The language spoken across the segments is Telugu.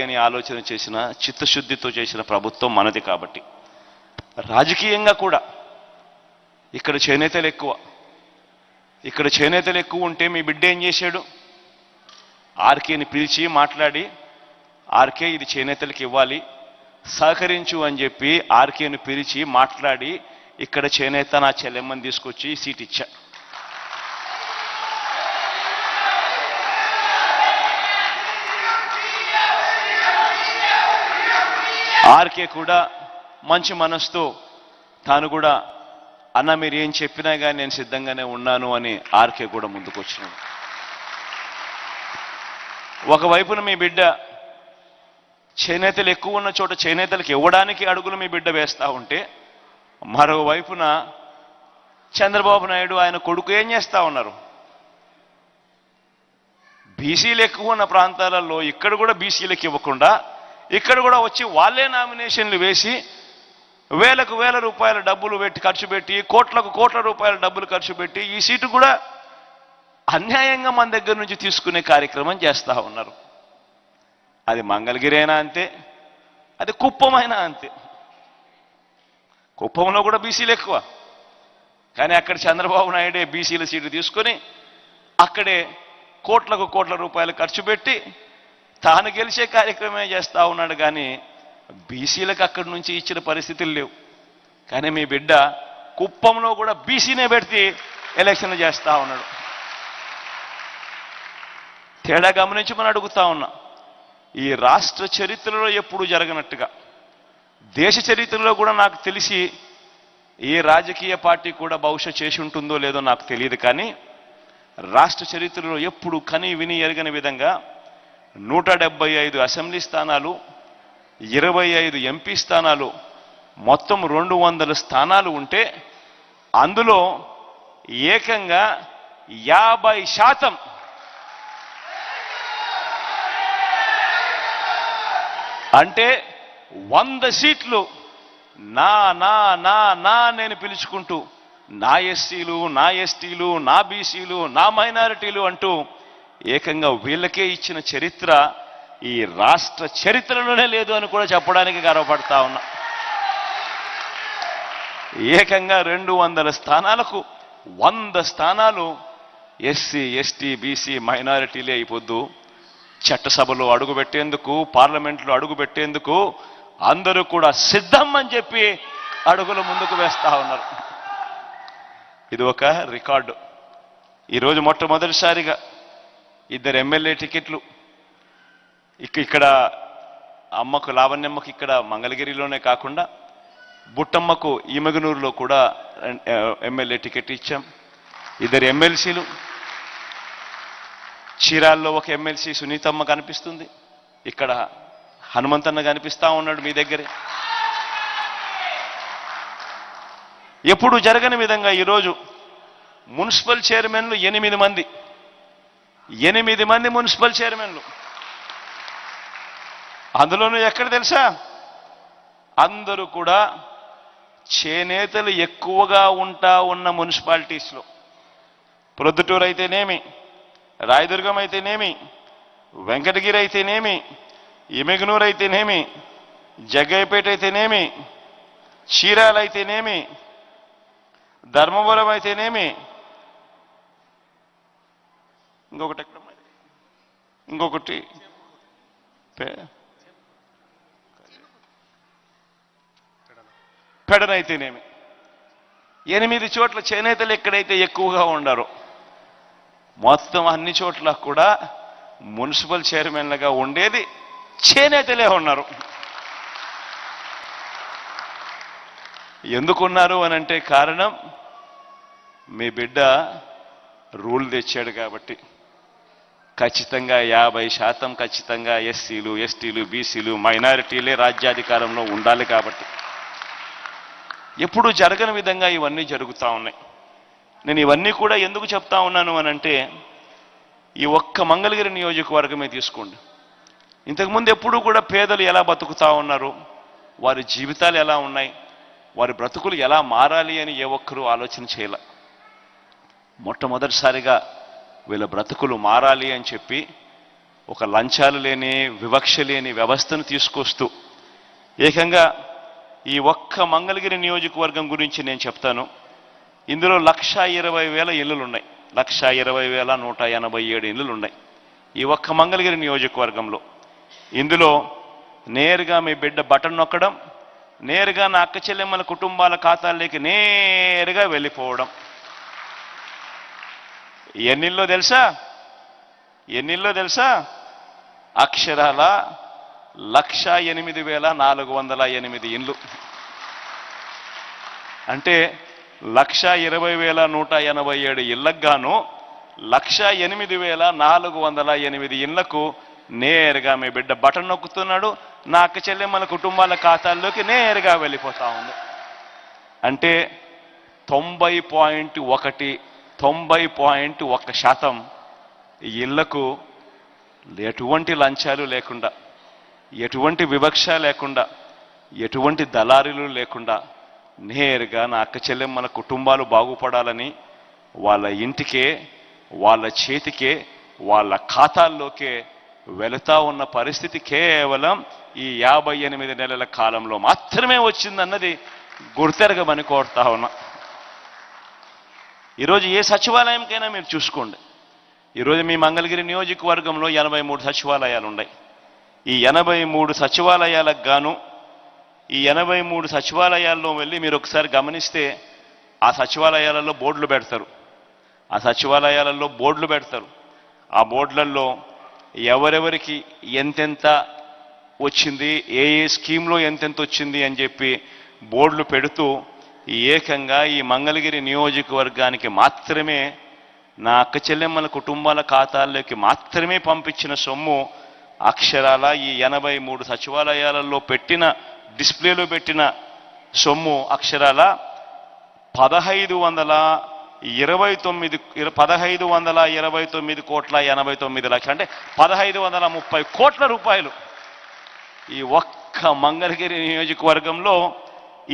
అని ఆలోచన చేసిన, చిత్తశుద్ధితో చేసిన ప్రభుత్వం మనది. కాబట్టి రాజకీయంగా కూడా ఇక్కడ చేనేతలు ఎక్కువ ఉంటే మీ బిడ్డ ఏం చేశాడు? ఆర్కేని పిలిచి మాట్లాడి, ఆర్కే ఇది చేనేతలకు ఇవ్వాలి, సహకరించు అని చెప్పి ఆర్కేని పిలిచి మాట్లాడి ఇక్కడ చేనేత నా చెల్లెమ్మని తీసుకొచ్చి సీట్ ఇచ్చా. ఆర్కే కూడా మంచి మనసుతో తాను కూడా అన్న మీరు ఏం చెప్పినా కానీ నేను సిద్ధంగానే ఉన్నాను అని ఆర్కే కూడా ముందుకొచ్చినాడు. ఒకవైపున మీ బిడ్డ చేనేతలు ఎక్కువ ఉన్న చోట చేనేతలకు ఇవ్వడానికి అడుగులు మీ బిడ్డ వేస్తూ ఉంటే, మరోవైపున చంద్రబాబు నాయుడు ఆయన కొడుకు ఏం చేస్తూ ఉన్నారు? బీసీలు ఎక్కువ ఉన్న ప్రాంతాలలో ఇక్కడ కూడా బీసీలకు ఇవ్వకుండా ఇక్కడ కూడా వచ్చి వాళ్ళే నామినేషన్లు వేసి వేలకు వేల రూపాయల డబ్బులు ఖర్చు పెట్టి కోట్లకు కోట్ల రూపాయల డబ్బులు ఖర్చు పెట్టి ఈ సీటు కూడా అన్యాయంగా మన దగ్గర నుంచి తీసుకునే కార్యక్రమం చేస్తూ ఉన్నారు. అది మంగళగిరి అయినా అంతే, అది కుప్పం అయినా అంతే. కుప్పంలో కూడా బీసీలు ఎక్కువ, కానీ అక్కడ చంద్రబాబు నాయుడే బీసీల సీటు తీసుకొని అక్కడే కోట్లకు కోట్ల రూపాయలు ఖర్చు పెట్టి తాను గెలిచే కార్యక్రమమే చేస్తూ ఉన్నాడు. కానీ బీసీలకు అక్కడి నుంచి ఇచ్చిన పరిస్థితులు లేవు. కానీ మీ బిడ్డ కుప్పంలో కూడా బీసీనే పెడితే ఎలక్షన్లు చేస్తూ ఉన్నాడు. తేడా గమనించి మనం అడుగుతా ఉన్నా, ఈ రాష్ట్ర చరిత్రలో ఎప్పుడు జరగనట్టుగా, దేశ చరిత్రలో కూడా నాకు తెలిసి ఏ రాజకీయ పార్టీ కూడా బహుశా చేసి ఉంటుందో లేదో నాకు తెలియదు, కానీ రాష్ట్ర చరిత్రలో ఎప్పుడు కని విని ఎరగని విధంగా 175 అసెంబ్లీ స్థానాలు, 25 ఎంపీ స్థానాలు, మొత్తం 200 స్థానాలు ఉంటే అందులో ఏకంగా 50% అంటే 100 సీట్లు నా నా నా నా నేను పిలుచుకుంటూ నా ఎస్సీలు, నా ఎస్టీలు, నా బీసీలు, నా మైనారిటీలు అంటూ ఏకంగా వీళ్ళకే ఇచ్చిన చరిత్ర ఈ రాష్ట్ర చరిత్రలోనే లేదు అని కూడా చెప్పడానికి గర్వపడతా ఉన్నా. ఏకంగా 200 స్థానాలకు 100 స్థానాలు ఎస్సీ, ఎస్టీ, బీసీ, మైనారిటీలే అయిపోద్దు. చట్టసభలో అడుగుపెట్టేందుకు, పార్లమెంట్లో అడుగుపెట్టేందుకు అందరూ కూడా సిద్ధం అని చెప్పి అడుగులు ముందుకు వేస్తా ఉన్నారు. ఇది ఒక రికార్డు. ఈరోజు మొట్టమొదటిసారిగా 2 ఎమ్మెల్యే టికెట్లు ఇక్కడ అమ్మకు, లావణ్యమ్మకు ఇక్కడ మంగళగిరిలోనే కాకుండా బుట్టమ్మకు ఈమగనూరులో కూడా ఎమ్మెల్యే టికెట్ ఇచ్చాం. 2 ఎమ్మెల్సీలు, చీరాల్లో ఒక ఎమ్మెల్సీ సునీతమ్మ కనిపిస్తుంది, ఇక్కడ హనుమంతన్న కనిపిస్తా ఉన్నాడు మీ దగ్గరే. ఎప్పుడు జరగని విధంగా ఈరోజు మున్సిపల్ చైర్మన్లు 8 మంది, 8 మంది మున్సిపల్ చైర్మన్లు. అందులోనూ ఎక్కడ తెలుసా? అందరూ కూడా చేనేతలు ఎక్కువగా ఉన్న మున్సిపాలిటీస్లో. ప్రొద్దుటూరు అయితేనేమి, రాయదుర్గం అయితేనేమి, వెంకటగిరి అయితేనేమి, ఎమ్మిగనూరు అయితేనేమి, జగ్గయ్యపేట అయితేనేమి, చీరాల అయితేనేమి, ధర్మవరం అయితేనేమి, ఇంకొకటి పెడనైతేనేమి, 8 చోట్ల చేనేతలు ఎక్కడైతే ఎక్కువగా ఉండారో మొత్తం అన్ని చోట్ల కూడా మున్సిపల్ చైర్మన్లుగా ఉండేది చేనేతలే ఉన్నారు. ఎందుకున్నారు అనంటే కారణం మీ బిడ్డ రూల్ తెచ్చాడు కాబట్టి. ఖచ్చితంగా 50% ఖచ్చితంగా ఎస్సీలు, ఎస్టీలు, బీసీలు, మైనారిటీలే రాజ్యాధికారంలో ఉండాలి కాబట్టి ఎప్పుడు జరగని విధంగా ఇవన్నీ జరుగుతూ ఉన్నాయి. నేను ఇవన్నీ కూడా ఎందుకు చెప్తా ఉన్నాను అనంటే, ఈ ఒక్క మంగళగిరి నియోజకవర్గమే తీసుకోండి. ఇంతకుముందు ఎప్పుడు కూడా పేదలు ఎలా బతుకుతూ ఉన్నారు, వారి జీవితాలు ఎలా ఉన్నాయి, వారి బ్రతుకులు ఎలా మారాలి అని ఏ ఒక్కరూ ఆలోచన చేయలే. మొట్టమొదటిసారిగా వీళ్ళ బ్రతుకులు మారాలి అని చెప్పి ఒక లంచాలు లేని వివక్ష లేని వ్యవస్థను తీసుకొస్తూ ఏకంగా ఈ ఒక్క మంగళగిరి నియోజకవర్గం గురించి నేను చెప్తాను. ఇందులో 1,20,000 ఇళ్ళు ఉన్నాయి. 1,20,187 ఇళ్ళు ఉన్నాయి ఈ ఒక్క మంగళగిరి నియోజకవర్గంలో. ఇందులో నేరుగా మీ బిడ్డ బటన్ నొక్కడం, నేరుగా నా అక్క చెల్లెమ్మల కుటుంబాల ఖాతాల్లోకి నేరుగా వెళ్ళిపోవడం. ఎన్నిల్లో తెలుసా? అక్షరాల 1,08,408 ఇండ్లు. అంటే 1,20,187 ఇళ్లకు గాను 1,08,408 ఇళ్లకు నేరుగా మీ బిడ్డ బటన్ నొక్కుతున్నాడు. నా అక్క చెల్లెమ్మల కుటుంబాల ఖాతాల్లోకి నేరుగా వెళ్ళిపోతా ఉంది. అంటే 90.1% ఇళ్లకు ఎటువంటి లంచాలు లేకుండా, ఎటువంటి వివక్ష లేకుండా, ఎటువంటి దళారీలు లేకుండా నేరుగా నా అక్క చెల్లెమ్మల కుటుంబాలు బాగుపడాలని వాళ్ళ ఇంటికే, వాళ్ళ చేతికే, వాళ్ళ ఖాతాల్లోకే వెళుతా ఉన్న పరిస్థితి కేవలం ఈ 58 నెలల కాలంలో మాత్రమే వచ్చిందన్నది గుర్తెరగమని కోరుతా ఉన్నా. ఈరోజు ఏ సచివాలయంకైనా మీరు చూసుకోండి. ఈరోజు మీ మంగళగిరి నియోజకవర్గంలో 83 సచివాలయాలు ఉన్నాయి. ఈ 83 సచివాలయాలకు గాను ఈ 83 సచివాలయాల్లో వెళ్ళి మీరు ఒకసారి గమనిస్తే ఆ సచివాలయాలలో బోర్డులు పెడతారు. ఆ బోర్డులలో ఎవరెవరికి ఎంతెంత వచ్చింది, ఏ స్కీమ్లో ఎంతెంత వచ్చింది అని చెప్పి బోర్డులు పెడుతూ ఏకంగా ఈ మంగళగిరి నియోజకవర్గానికి మాత్రమే నా అక్క చెల్లెమ్మల కుటుంబాల ఖాతాల్లోకి మాత్రమే పంపించిన సొమ్ము అక్షరాల ఈ 83 సచివాలయాలలో పెట్టిన డిస్ప్లేలో పెట్టిన సొమ్ము అక్షరాల 1,529 కోట్ల 89 లక్షలు, అంటే 1,530 కోట్ల రూపాయలు ఈ ఒక్క మంగళగిరి నియోజకవర్గంలో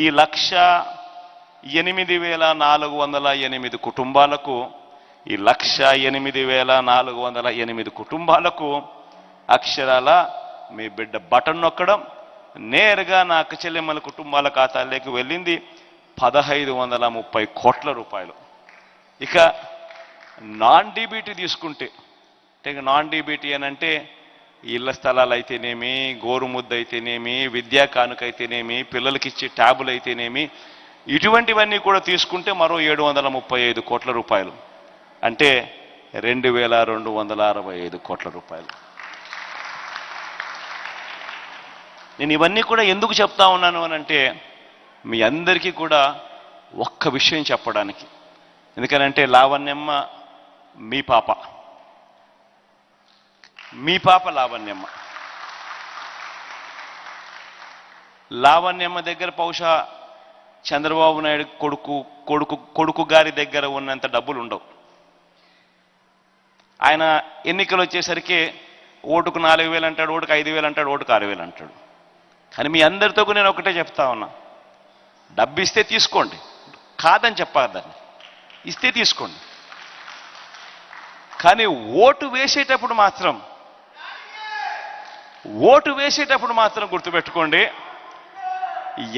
ఈ 1,08,408 కుటుంబాలకు, ఈ 1,08,408 కుటుంబాలకు అక్షరాల మీ బిడ్డ బటన్ నొక్కడం, నేరుగా నా అక్క చెల్లెమ్మల కుటుంబాల ఖాతాల్లోకి వెళ్ళింది 1,530 కోట్ల రూపాయలు. ఇక నాన్ డీబీటీ తీసుకుంటే, నాన్ డీబీటీ అని అంటే ఇళ్ల స్థలాలు అయితేనేమి, గోరుముద్ద అయితేనేమి, విద్యా కానుక అయితేనేమి, పిల్లలకి ఇచ్చే ట్యాబులు అయితేనేమి, ఇటువంటివన్నీ కూడా తీసుకుంటే మరో 735 కోట్ల రూపాయలు, అంటే 2,265 కోట్ల రూపాయలు. నేను ఇవన్నీ కూడా ఎందుకు చెప్తా ఉన్నాను అనంటే మీ అందరికీ కూడా ఒక్క విషయం చెప్పడానికి. ఎందుకనంటే లావణ్యమ్మ మీ పాప లావణ్యమ్మ దగ్గర బహుశా చంద్రబాబు నాయుడు కొడుకు గారి దగ్గర ఉన్నంత డబ్బులు ఉండవు. ఆయన ఎన్నికలు వచ్చేసరికి ఓటుకు 4,000 అంటాడు, ఓటుకు 5,000 అంటాడు, ఓటుకు 6,000 అంటాడు. కానీ మీ అందరితో నేను ఒకటే చెప్తా ఉన్నా, డబ్బు ఇస్తే తీసుకోండి, కాదని చెప్పాలని, ఇస్తే తీసుకోండి. కానీ ఓటు వేసేటప్పుడు మాత్రం గుర్తుపెట్టుకోండి,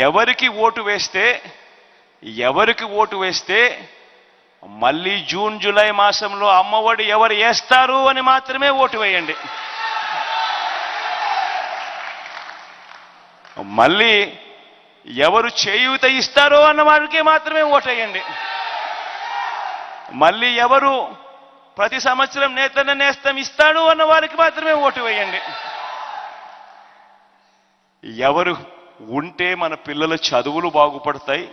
ఎవరికి ఓటు వేస్తే మళ్ళీ జూన్ జూలై మాసంలో అమ్మఒడి ఎవరు వేస్తారు అని మాత్రమే ఓటు వేయండి. మళ్ళీ ఎవరు చేయూత ఇస్తారో అన్న వారికి మాత్రమే ఓటు వేయండి. మళ్ళీ ఎవరు ప్రతి సంవత్సరం నేతన్న నేస్తం ఇస్తాడు అన్న వారికి మాత్రమే ఓటు వేయండి. ఎవరు ఉంటే మన పిల్లల చదువులు బాగుపడతాయి,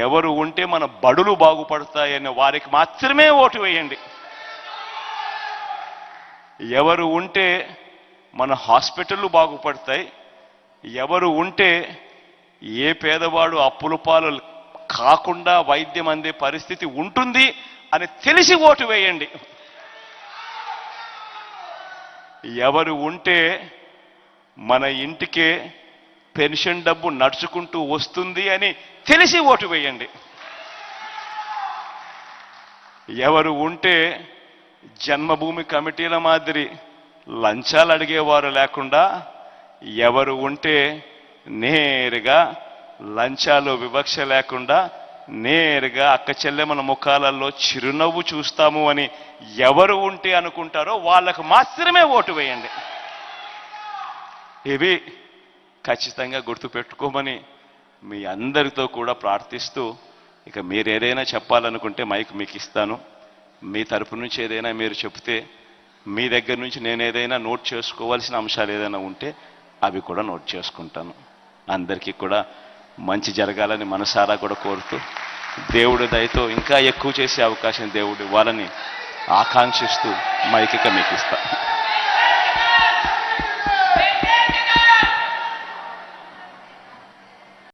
ఎవరు ఉంటే మన బడులు బాగుపడతాయి అనే వారికి మాత్రమే ఓటు వేయండి. ఎవరు ఉంటే మన హాస్పిటళ్ళు బాగుపడతాయి, ఎవరు ఉంటే ఏ పేదవాడు అప్పుల పాలు కాకుండా వైద్యం అందే పరిస్థితి ఉంటుంది అని తెలిసి ఓటు వేయండి. ఎవరు ఉంటే మన ఇంటికే పెన్షన్ డబ్బు నడుచుకుంటూ వస్తుంది అని తెలిసి ఓటు వేయండి. ఎవరు ఉంటే జన్మభూమి కమిటీల మాదిరి లంచాలు అడిగేవారు లేకుండా ఎవరు ఉంటే నేరుగా లంచాలు వివక్ష లేకుండా నేరుగా అక్క చెల్లెమ్మల ముఖాలలో చిరునవ్వు చూస్తాము అని ఎవరు ఉంటే అనుకుంటారో వాళ్ళకు మాత్రమే ఓటు వేయండి. ఇవి ఖచ్చితంగా గుర్తుపెట్టుకోమని మీ అందరితో కూడా ప్రార్థిస్తూ, ఇక మీరు ఏదైనా చెప్పాలనుకుంటే మైక్ మీకు ఇస్తాను. మీ తరపు నుంచి ఏదైనా మీరు చెప్తే, మీ దగ్గర నుంచి నేను ఏదైనా నోట్ చేసుకోవాల్సిన అంశాలు ఏదైనా ఉంటే అవి కూడా నోట్ చేసుకుంటాను. అందరికీ కూడా మంచి జరగాలని మనసారా కూడా కోరుతూ, దేవుడి దయతో ఇంకా ఎక్కువ చేసే అవకాశం దేవుడు ఇవ్వాలని ఆకాంక్షిస్తూ మైక్ ఇక మీకు ఇస్తాను.